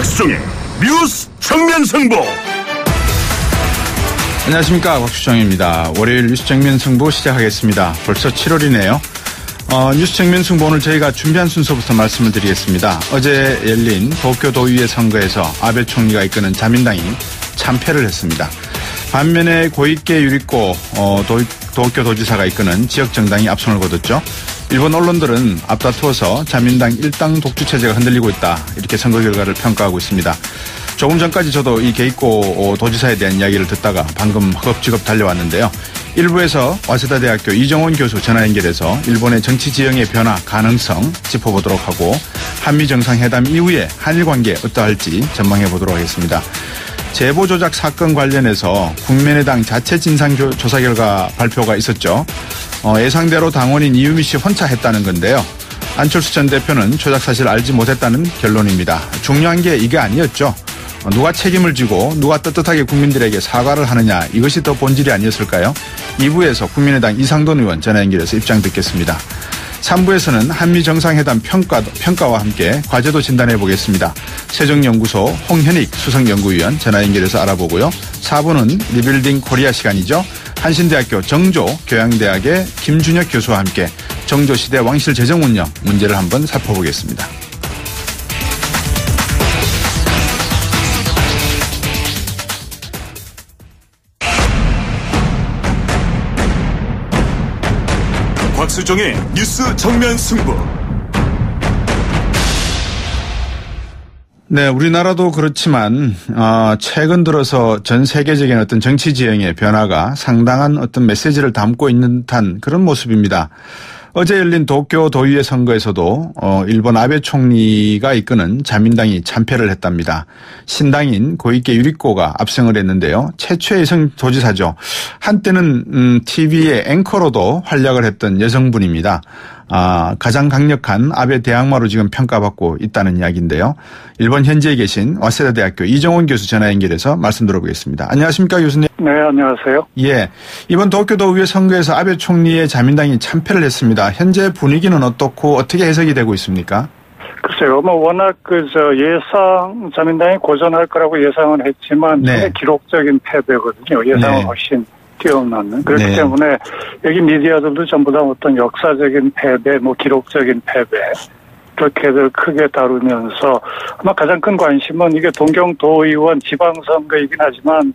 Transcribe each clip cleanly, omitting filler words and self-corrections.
박수종의 뉴스 정면 승부. 안녕하십니까, 박수종입니다. 월요일 뉴스 정면 승부 시작하겠습니다. 벌써 7월이네요. 뉴스 정면 승부 오늘 저희가 준비한 순서부터 말씀을 드리겠습니다. 어제 열린 도쿄도의회 선거에서 아베 총리가 이끄는 자민당이 참패를 했습니다. 반면에 고이케 유리코 도쿄도지사가 이끄는 지역정당이 압승을 거뒀죠. 일본 언론들은 앞다투어서 자민당 일당 독주체제가 흔들리고 있다, 이렇게 선거 결과를 평가하고 있습니다. 조금 전까지 저도 이 게이코 도지사에 대한 이야기를 듣다가 방금 허겁지겁 달려왔는데요. 일부에서 와세다 대학교 이정원 교수 전화 연결해서 일본의 정치 지형의 변화 가능성 짚어보도록 하고, 한미 정상회담 이후에 한일 관계 어떠할지 전망해 보도록 하겠습니다. 제보 조작 사건 관련해서 국민의당 자체 진상조사 결과 발표가 있었죠. 예상대로 당원인 이유미 씨 혼자 했다는 건데요. 안철수 전 대표는 조작 사실을 알지 못했다는 결론입니다. 중요한 게 이게 아니었죠. 누가 책임을 지고 누가 떳떳하게 국민들에게 사과를 하느냐, 이것이 더 본질이 아니었을까요? 2부에서 국민의당 이상돈 의원 전화 연결해서 입장 듣겠습니다. 3부에서는 한미 정상회담 평가와 함께 과제도 진단해 보겠습니다. 세종연구소 홍현익 수석연구위원 전화 연결해서 알아보고요. 4부는 리빌딩 코리아 시간이죠. 한신대학교 정조 교양대학의 김준혁 교수와 함께 정조시대 왕실 재정 운영 문제를 한번 살펴보겠습니다. 박수종의 뉴스 정면 승부. 네, 우리나라도 그렇지만 최근 들어서 전 세계적인 어떤 정치 지형의 변화가 상당한 어떤 메시지를 담고 있는 듯한 그런 모습입니다. 어제 열린 도쿄도의회 선거에서도 일본 아베 총리가 이끄는 자민당이 참패를 했답니다. 신당인 고이케 유리코가 압승을 했는데요. 최초의 여성 도지사죠. 한때는 TV의 앵커로도 활약을 했던 여성분입니다. 가장 강력한 아베 대항마로 지금 평가받고 있다는 이야기인데요. 일본 현지에 계신 와세다 대학교 이정원 교수 전화 연결해서 말씀 들어보겠습니다. 안녕하십니까, 교수님? 네, 안녕하세요. 예, 이번 도쿄도의회 선거에서 아베 총리의 자민당이 참패를 했습니다. 현재 분위기는 어떻고 어떻게 해석이 되고 있습니까? 글쎄요, 워낙 예상 자민당이 고전할 거라고 예상은 했지만, 네, 기록적인 패배거든요. 예상은 네, 훨씬 뛰어넘는. 그렇기 네, 때문에 여기 미디어들도 전부 다 어떤 역사적인 패배, 기록적인 패배, 그렇게들 크게 다루면서 아마 가장 큰 관심은 이게 동경도의원 지방선거이긴 하지만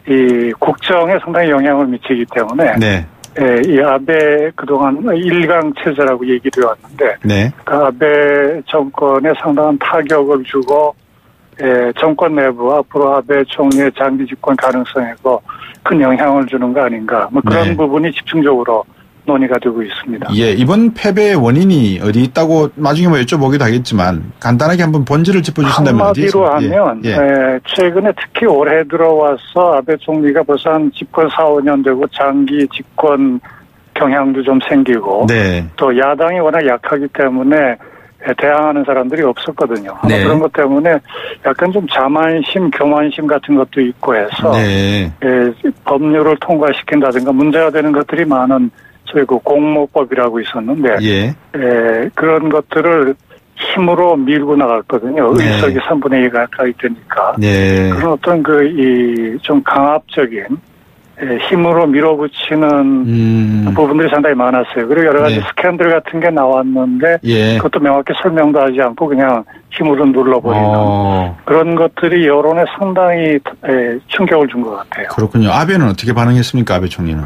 이 국정에 상당히 영향을 미치기 때문에 네, 이 아베 그동안 일강 체제라고 얘기를 해왔는데 네, 그 아베 정권에 상당한 타격을 주고 정권 내부 앞으로 아베 총리의 장기 집권 가능성에도 큰 영향을 주는 거 아닌가, 그런 네, 부분이 집중적으로 논의가 되고 있습니다. 예, 이번 패배의 원인이 어디 있다고 나중에 여쭤보기도 하겠지만 간단하게 한번 본질을 짚어주신다면 한마디로 하면 최근에 특히 올해 들어와서 아베 총리가 벌써 한 집권 4, 5년 되고 장기 집권 경향도 좀 생기고 네, 또 야당이 워낙 약하기 때문에 대항하는 사람들이 없었거든요. 네, 그런 것 때문에 약간 좀 자만심, 교만심 같은 것도 있고 해서 네, 법률을 통과시킨다든가 문제가 되는 것들이 많은 저희 그 공모법이라고 있었는데 그런 것들을 힘으로 밀고 나갔거든요. 네, 의석이 3분의 2가 가까이 되니까 네, 그런 어떤 좀 강압적인 힘으로 밀어붙이는 부분들이 상당히 많았어요. 그리고 여러 가지 네, 스캔들 같은 게 나왔는데 그것도 명확히 설명도 하지 않고 그냥 힘으로 눌러버리는 그런 것들이 여론에 상당히 충격을 준 것 같아요. 그렇군요. 아베는 어떻게 반응했습니까? 아베 총리는?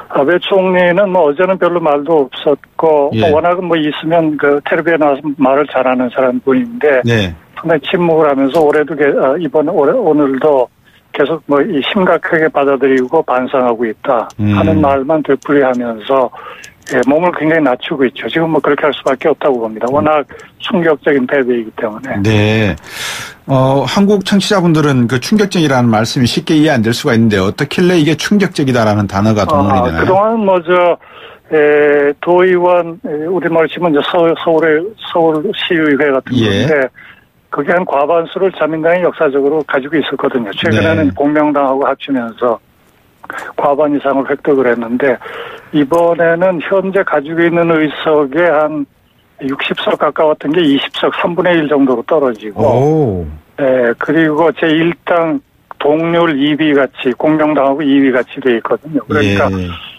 아베 총리는 어제는 별로 말도 없었고 워낙은 있으면 텔레비에 나와서 말을 잘하는 사람 분인데 네, 상당히 침묵을 하면서 올해도 오늘도 계속 심각하게 받아들이고 반성하고 있다 하는 말만 되풀이하면서 몸을 굉장히 낮추고 있죠. 지금 그렇게 할 수밖에 없다고 봅니다. 워낙 충격적인 패배이기 때문에. 네. 한국 청취자분들은 그 충격적이라는 말씀이 쉽게 이해 안 될 수가 있는데 어떻길래 이게 충격적이다라는 단어가 동원이 되나요? 그동안 도의원, 우리말 치면 서울시의회 같은 건데 그게 한 과반수를 자민당이 역사적으로 가지고 있었거든요. 최근에는 네, 공명당하고 합치면서 과반 이상을 획득을 했는데 이번에는 현재 가지고 있는 의석에 한 60석 가까웠던 게 20석 3분의 1 정도로 떨어지고 그리고 제1당 동률 2위 같이, 공명당하고 2위 같이 돼 있거든요. 그러니까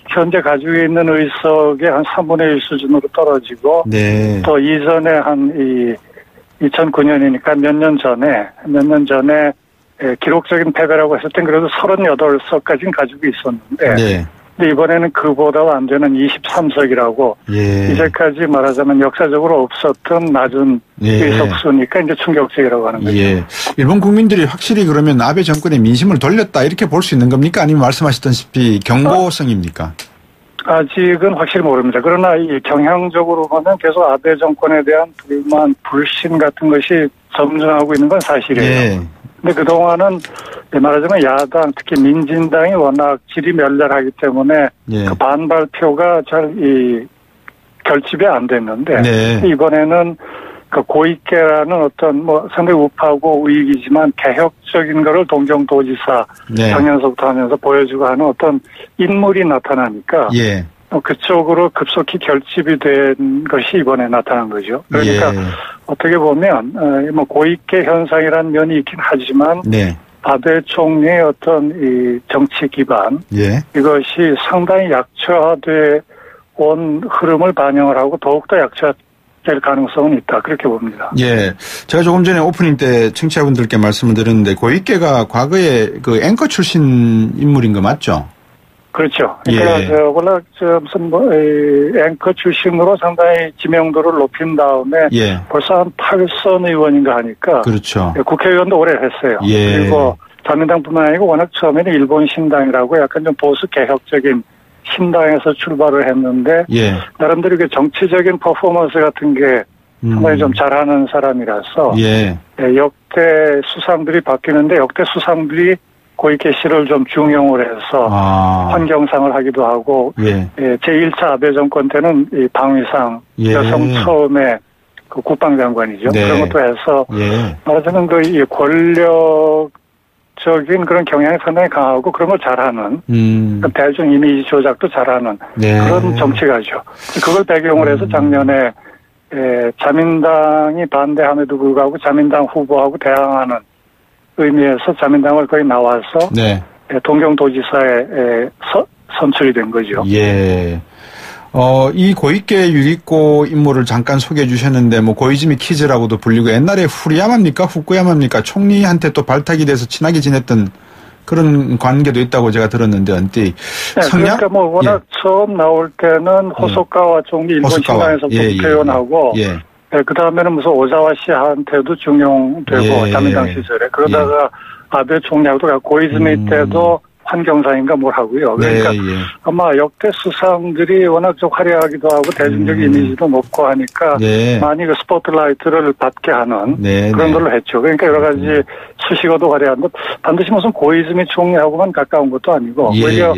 현재 가지고 있는 의석의 한 3분의 1 수준으로 떨어지고, 또 이전에 한 2009년이니까 몇 년 전에 기록적인 패배라고 했을 땐 그래도 38석까지는 가지고 있었는데, 근데 이번에는 그보다 안 되는 23석이라고 이제까지 말하자면 역사적으로 없었던 낮은 의석수니까 이제 충격적이라고 하는 거죠. 일본 국민들이 확실히 그러면 아베 정권의 민심을 돌렸다 이렇게 볼 수 있는 겁니까? 아니면 말씀하셨다시피 경고성입니까? 아직은 확실히 모릅니다. 그러나 이 경향적으로 보면 계속 아베 정권에 대한 불만, 불신 같은 것이 점증하고 있는 건 사실이에요. 근데 그동안은 말하자면 야당, 특히 민진당이 워낙 질이 멸렬하기 때문에 그 반발표가 잘 결집이 안 됐는데 이번에는 그 고이케라는 어떤 상당히 우파고 우익이지만 개혁적인 거를 동경도지사 작년서부터 하면서 보여주고 하는 어떤 인물이 나타나니까 그쪽으로 급속히 결집이 된 것이 이번에 나타난 거죠. 그러니까 어떻게 보면 고이케 현상이라는 면이 있긴 하지만 아베 총리의 어떤 이 정치 기반 이것이 상당히 약체화돼 온 흐름을 반영을 하고 더욱더 약체화될 가능성은 있다. 그렇게 봅니다. 제가 조금 전에 오프닝 때 청취자분들께 말씀을 드렸는데 고이케가 과거에 그 앵커 출신 인물인 거 맞죠? 그렇죠. 그러니까 원래 무슨 앵커 출신으로 상당히 지명도를 높인 다음에 벌써 한 8선 의원인가 하니까 그렇죠. 국회의원도 오래 했어요. 그리고 자민당뿐만 아니고 워낙 처음에는 일본 신당이라고 약간 좀 보수 개혁적인 신당에서 출발을 했는데 나름대로 그 정치적인 퍼포먼스 같은 게 상당히 좀 잘하는 사람이라서 역대 수상들이 바뀌는데 역대 수상들이 고이케 씨를 좀 중용을 해서 환경상을 하기도 하고 제1차 아베 정권 때는 이 방위상 여성 처음에 그 국방장관이죠. 그런 것도 해서 말하자면 그 권력적인 그런 경향이 상당히 강하고 그런 걸 잘하는 대중 이미지 조작도 잘하는 그런 정치가죠. 그걸 배경으로 해서 작년에 자민당이 반대함에도 불구하고 자민당 후보하고 대항하는 의미에서 자민당을 거의 나와서 동경도지사에 선출이 된 거죠. 이 고이케 유리코 인물을 잠깐 소개해 주셨는데 고이즈미 키즈라고도 불리고 옛날에 후리야마입니까? 후쿠야마입니까? 총리한테 또 발탁이 돼서 친하게 지냈던 그런 관계도 있다고 제가 들었는데 언뜻 성향? 그러니까 워낙 처음 나올 때는 호소카와 총리 일본 신당에서 국회의원하고 그 다음에는 무슨 오자와 씨한테도 중용되고 자민당 시절에 그러다가 아베 총리하고도 고이즈미 때도 환경상인가 뭘 하고요. 그러니까 아마 역대 수상들이 워낙 좀 화려하기도 하고 대중적 이미지도 높고 하니까 많이 그 스포트라이트를 받게 하는 그런 걸로 했죠. 그러니까 여러 가지 수식어도 화려한데 반드시 무슨 고이즈미 총리하고만 가까운 것도 아니고 오히려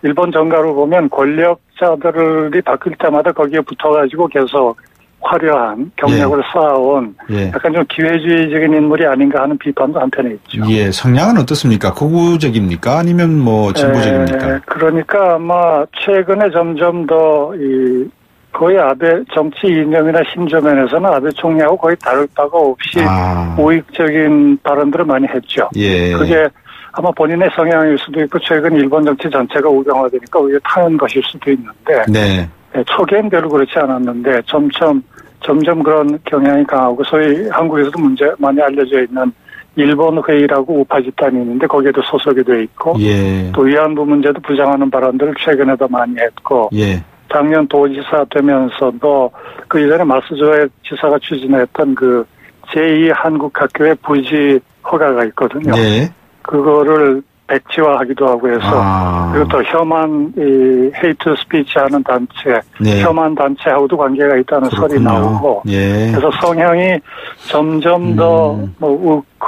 일본 정가로 보면 권력자들이 바뀔 때마다 거기에 붙어가지고 계속 화려한 경력을 쌓아온 약간 좀 기회주의적인 인물이 아닌가 하는 비판도 한편에 있죠. 성향은 어떻습니까? 극우적입니까? 아니면 진보적입니까? 그러니까 아마 최근에 점점 더 거의 아베 정치 이념이나 심조면에서는 아베 총리하고 거의 다를 바가 없이 우익적인 발언들을 많이 했죠. 그게 아마 본인의 성향일 수도 있고 최근 일본 정치 전체가 우경화되니까 오히려 타는 것일 수도 있는데 초기엔 별로 그렇지 않았는데 점점 그런 경향이 강하고 소위 한국에서도 많이 알려져 있는 일본 회의라고 우파 집단이 있는데 거기에도 소속이 돼 있고 또 위안부 문제도 부정하는 발언들을 최근에도 많이 했고 작년 도지사 되면서도 그 이전에 마스조에 지사가 추진했던 그 제2한국학교의 부지 허가가 있거든요. 그거를 백지화하기도 하고 해서 그리고 또 혐한 헤이트 스피치 하는 단체, 혐한 단체하고도 관계가 있다는 설이 나오고 그래서 성향이 점점 더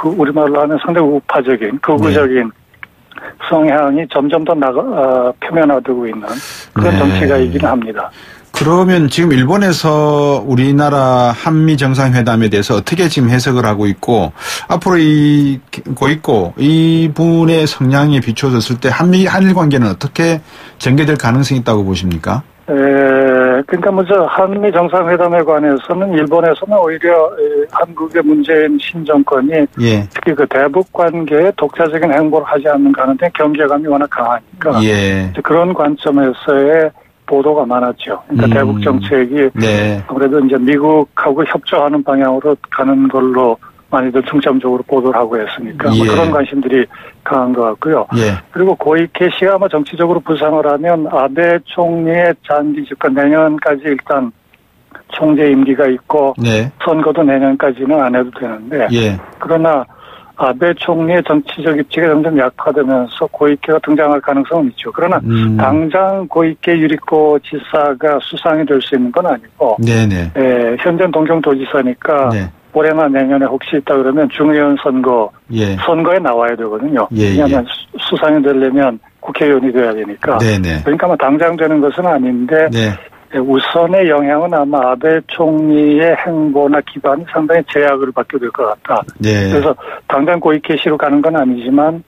우리말로 하면 상당히 우파적인, 극우적인 성향이 점점 더 표면화되고 있는 그런 정치가이긴 합니다. 그러면 지금 일본에서 우리나라 한미 정상회담에 대해서 어떻게 지금 해석을 하고 있고 앞으로 이 고이코 이분의 성향에 비춰졌을 때 한일 관계는 어떻게 전개될 가능성이 있다고 보십니까? 그러니까 먼저 한미 정상회담에 관해서는 일본에서는 오히려 한국의 문재인 신정권이 예. 특히 그 대북 관계에 독자적인 행보를 하지 않는가 하는데 경계감이 워낙 강하니까 예. 그런 관점에서의 보도가 많았죠. 그러니까 대북 정책이 네. 아무래도 이제 미국하고 협조하는 방향으로 가는 걸로 많이들 중점적으로 보도를 하고 했으니까 예. 뭐 그런 관심들이 강한 것 같고요. 예. 그리고 고이케 씨가 아마 정치적으로 부상을 하면 아베 총리의 장기 집권 내년까지 일단 총재 임기가 있고 네. 선거도 내년까지는 안 해도 되는데 예. 그러나 아베 총리의 정치적 입지가 점점 약화되면서 고이케가 등장할 가능성은 있죠. 그러나 당장 고이케 유리코 지사가 수상이 될 수 있는 건 아니고 네네. 현재는 동경도지사니까 네. 올해나 내년에 혹시 있다 그러면 중의원 선거 예. 선거에 나와야 되거든요. 예, 왜냐하면 수상이 되려면 국회의원이 돼야 되니까. 네네. 그러니까 뭐 당장 되는 것은 아닌데 네. 우선의 영향은 아마 아베 총리의 행보나 기반이 상당히 제약을 받게 될 것 같다. 네. 그래서 당장 고이케시로 가는 건 아니지만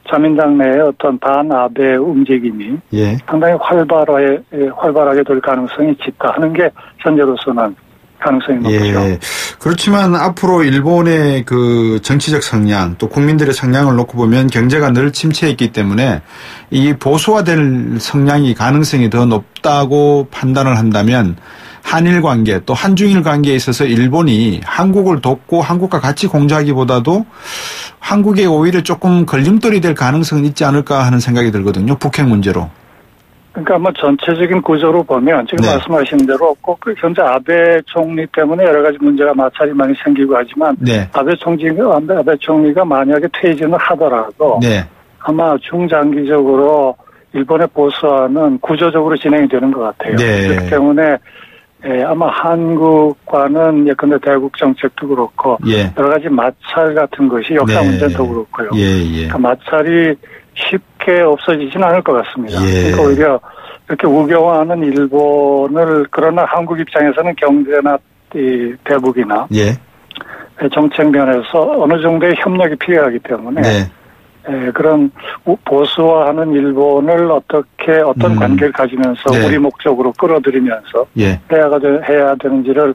자민당 내에 어떤 반아베 움직임이 예. 상당히 활발하게 될 가능성이 짙다 하는 게 현재로서는 가능성이 높죠. 예. 그렇지만 앞으로 일본의 그 정치적 성향 또 국민들의 성향을 놓고 보면 경제가 늘 침체했기 때문에 이 보수화될 성향이 가능성이 더 높다고 판단을 한다면 한일 관계 또 한중일 관계에 있어서 일본이 한국을 돕고 한국과 같이 공조하기보다도 한국에 오히려 조금 걸림돌이 될 가능성은 있지 않을까 하는 생각이 들거든요. 북핵 문제로. 그러니까 뭐 전체적인 구조로 보면 지금 네. 말씀하신 대로 꼭 현재 아베 총리 때문에 여러 가지 문제가 마찰이 많이 생기고 하지만 네. 아베 총리가 만약에 퇴진을 하더라도 네. 아마 중장기적으로 일본의 보수화는 구조적으로 진행이 되는 것 같아요. 네. 그렇기 때문에 아마 한국과는 예컨대 대북 정책도 그렇고 예. 여러 가지 마찰 같은 것이 역사 네. 문제도 그렇고요. 예. 그러니까 마찰이 쉽게 없어지지는 않을 것 같습니다. 예. 그러니까 오히려 이렇게 우경화하는 일본을 그러나 한국 입장에서는 경제나 이 대북이나 예. 정책 면에서 어느 정도의 협력이 필요하기 때문에 네. 그런 보수화하는 일본을 어떻게 어떤 관계를 가지면서 네. 우리 목적으로 끌어들이면서 예. 해야 되는지를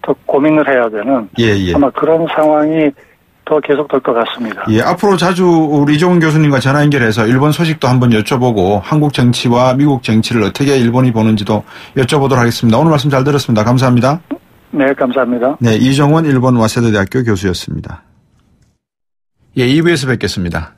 더 고민을 해야 되는 예. 아마 그런 상황이 더 계속될 것 같습니다. 예, 앞으로 자주 우리 이종훈 교수님과 전화 연결해서 일본 소식도 한번 여쭤보고 한국 정치와 미국 정치를 어떻게 일본이 보는지도 여쭤보도록 하겠습니다. 오늘 말씀 잘 들었습니다. 감사합니다. 네, 감사합니다. 네, 이종훈 일본 와세다 대학교 교수였습니다. 예, 2부에서 뵙겠습니다.